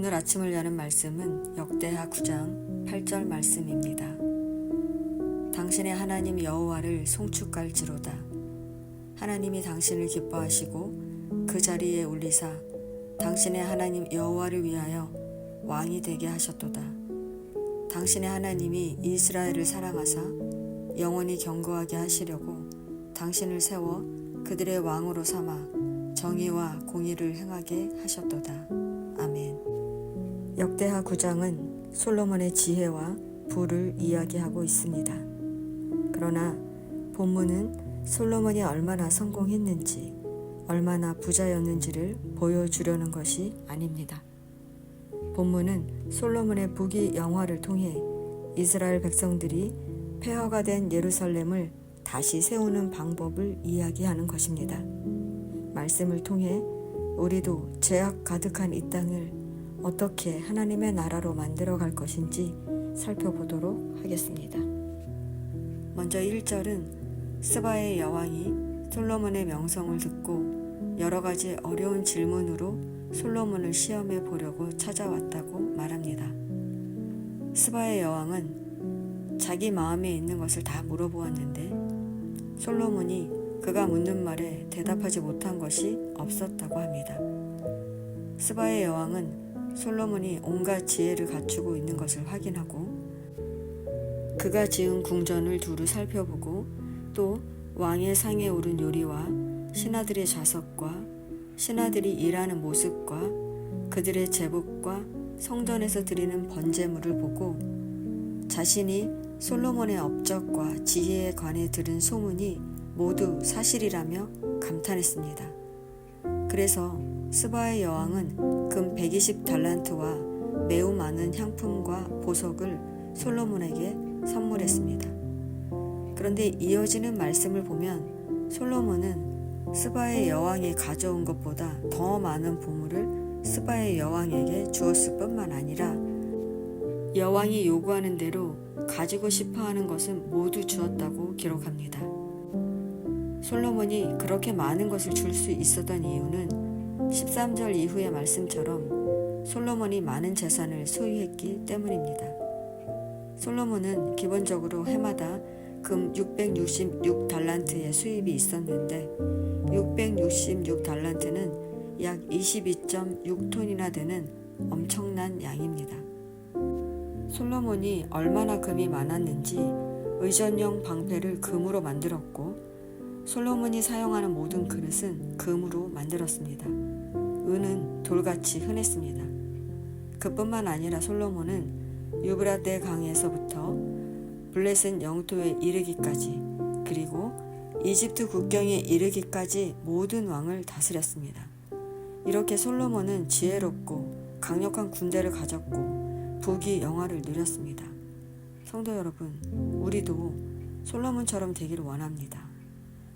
오늘 아침을 여는 말씀은 역대하 9장 8절 말씀입니다. 당신의 하나님 여호와를 송축할지로다. 하나님이 당신을 기뻐하시고 그 자리에 올리사 당신의 하나님 여호와를 위하여 왕이 되게 하셨도다. 당신의 하나님이 이스라엘을 사랑하사 영원히 견고하게 하시려고 당신을 세워 그들의 왕으로 삼아 정의와 공의를 행하게 하셨도다. 아멘. 역대하 9장은 솔로몬의 지혜와 부를 이야기하고 있습니다. 그러나 본문은 솔로몬이 얼마나 성공했는지, 얼마나 부자였는지를 보여주려는 것이 아닙니다. 본문은 솔로몬의 부귀 영화를 통해 이스라엘 백성들이 폐허가 된 예루살렘을 다시 세우는 방법을 이야기하는 것입니다. 말씀을 통해 우리도 죄악 가득한 이 땅을 어떻게 하나님의 나라로 만들어 갈 것인지 살펴보도록 하겠습니다. 먼저 1절은 스바의 여왕이 솔로몬의 명성을 듣고 여러 가지 어려운 질문으로 솔로몬을 시험해 보려고 찾아왔다고 말합니다. 스바의 여왕은 자기 마음에 있는 것을 다 물어보았는데 솔로몬이 그가 묻는 말에 대답하지 못한 것이 없었다고 합니다. 스바의 여왕은 솔로몬이 온갖 지혜를 갖추고 있는 것을 확인하고 그가 지은 궁전을 두루 살펴보고 또 왕의 상에 오른 요리와 신하들의 좌석과 신하들이 일하는 모습과 그들의 제복과 성전에서 드리는 번제물을 보고 자신이 솔로몬의 업적과 지혜에 관해 들은 소문이 모두 사실이라며 감탄했습니다. 그래서 스바의 여왕은 금 120달란트와 매우 많은 향품과 보석을 솔로몬에게 선물했습니다. 그런데 이어지는 말씀을 보면 솔로몬은 스바의 여왕이 가져온 것보다 더 많은 보물을 스바의 여왕에게 주었을 뿐만 아니라 여왕이 요구하는 대로 가지고 싶어하는 것은 모두 주었다고 기록합니다. 솔로몬이 그렇게 많은 것을 줄 수 있었던 이유는 13절 이후의 말씀처럼 솔로몬이 많은 재산을 소유했기 때문입니다. 솔로몬은 기본적으로 해마다 금 666달란트의 수입이 있었는데 666달란트는 약 22.6톤이나 되는 엄청난 양입니다. 솔로몬이 얼마나 금이 많았는지 의전용 방패를 금으로 만들었고 솔로몬이 사용하는 모든 그릇은 금으로 만들었습니다. 은은 돌같이 흔했습니다. 그뿐만 아니라 솔로몬은 유브라데 강에서부터 블레셋 영토에 이르기까지 그리고 이집트 국경에 이르기까지 모든 왕을 다스렸습니다. 이렇게 솔로몬은 지혜롭고 강력한 군대를 가졌고 부귀 영화를 누렸습니다. 성도 여러분, 우리도 솔로몬처럼 되기를 원합니다.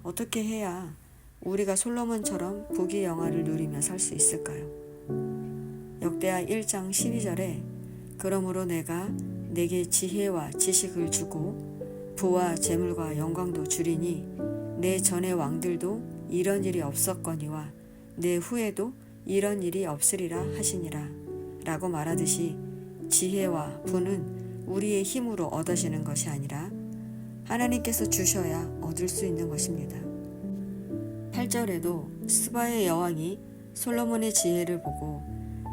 어떻게 해야 우리가 솔로몬처럼 부귀 영화를 누리며 살 수 있을까요? 역대하 1장 12절에 그러므로 내가 내게 지혜와 지식을 주고 부와 재물과 영광도 주리니 내 전의 왕들도 이런 일이 없었거니와 내 후에도 이런 일이 없으리라 하시니라 라고 말하듯이 지혜와 부는 우리의 힘으로 얻어지는 것이 아니라 하나님께서 주셔야 얻을 수 있는 것입니다. 8절에도 스바의 여왕이 솔로몬의 지혜를 보고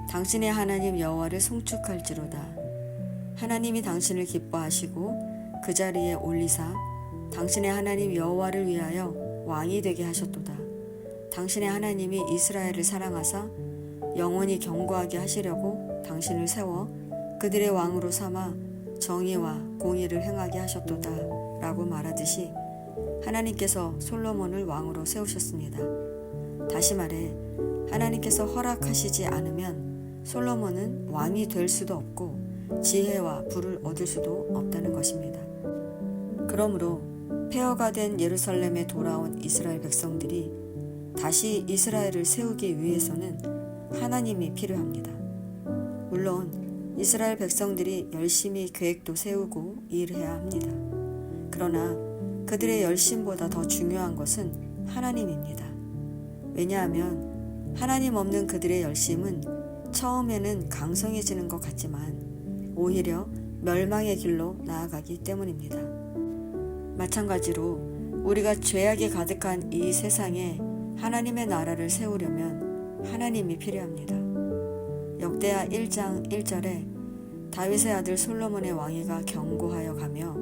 당신의 하나님 여호와를 송축할지로다. 하나님이 당신을 기뻐하시고 그 자리에 올리사 당신의 하나님 여호와를 위하여 왕이 되게 하셨도다. 당신의 하나님이 이스라엘을 사랑하사 영원히 견고하게 하시려고 당신을 세워 그들의 왕으로 삼아 정의와 공의를 행하게 하셨도다 라고 말하듯이 하나님께서 솔로몬을 왕으로 세우셨습니다. 다시 말해 하나님께서 허락하시지 않으면 솔로몬은 왕이 될 수도 없고 지혜와 부를 얻을 수도 없다는 것입니다. 그러므로 폐허가 된 예루살렘에 돌아온 이스라엘 백성들이 다시 이스라엘을 세우기 위해서는 하나님이 필요합니다. 물론 이스라엘 백성들이 열심히 계획도 세우고 일해야 합니다. 그러나 그들의 열심보다 더 중요한 것은 하나님입니다. 왜냐하면 하나님 없는 그들의 열심은 처음에는 강성해지는 것 같지만 오히려 멸망의 길로 나아가기 때문입니다. 마찬가지로 우리가 죄악이 가득한 이 세상에 하나님의 나라를 세우려면 하나님이 필요합니다. 역대하 1장 1절에 다윗의 아들 솔로몬의 왕위가 견고하여 가며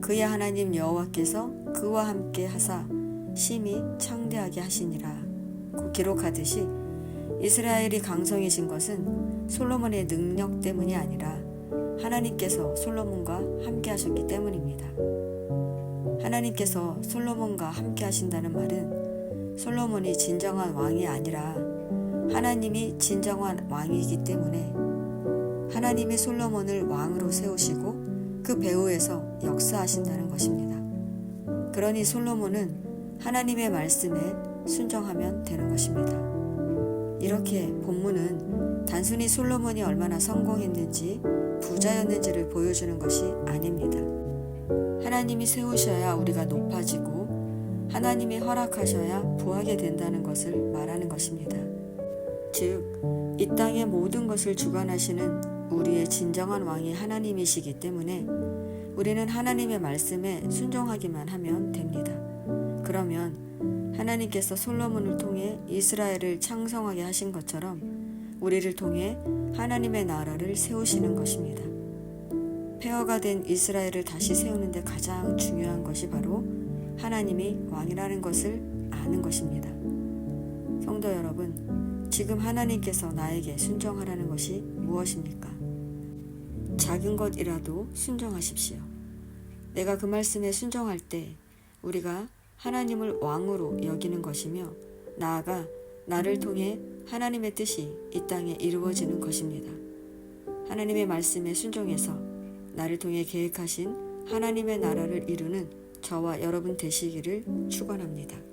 그의 하나님 여호와께서 그와 함께 하사 심히 창대하게 하시니라 고 기록하듯이 이스라엘이 강성해진 것은 솔로몬의 능력 때문이 아니라 하나님께서 솔로몬과 함께 하셨기 때문입니다. 하나님께서 솔로몬과 함께 하신다는 말은 솔로몬이 진정한 왕이 아니라 하나님이 진정한 왕이기 때문에 하나님이 솔로몬을 왕으로 세우시고 그 배후에서 역사하신다는 것입니다. 그러니 솔로몬은 하나님의 말씀에 순종하면 되는 것입니다. 이렇게 본문은 단순히 솔로몬이 얼마나 성공했는지 부자였는지를 보여주는 것이 아닙니다. 하나님이 세우셔야 우리가 높아지고 하나님이 허락하셔야 부하게 된다는 것을 말하는 것입니다. 즉, 이 땅의 모든 것을 주관하시는 우리의 진정한 왕이 하나님이시기 때문에 우리는 하나님의 말씀에 순종하기만 하면 됩니다. 그러면 하나님께서 솔로몬을 통해 이스라엘을 창성하게 하신 것처럼 우리를 통해 하나님의 나라를 세우시는 것입니다. 폐허가 된 이스라엘을 다시 세우는 데 가장 중요한 것이 바로 하나님이 왕이라는 것을 아는 것입니다. 성도 여러분, 지금 하나님께서 나에게 순종하라는 것이 무엇입니까? 작은 것이라도 순종하십시오. 내가 그 말씀에 순종할 때 우리가 하나님을 왕으로 여기는 것이며 나아가 나를 통해 하나님의 뜻이 이 땅에 이루어지는 것입니다. 하나님의 말씀에 순종해서 나를 통해 계획하신 하나님의 나라를 이루는 저와 여러분 되시기를 축원합니다.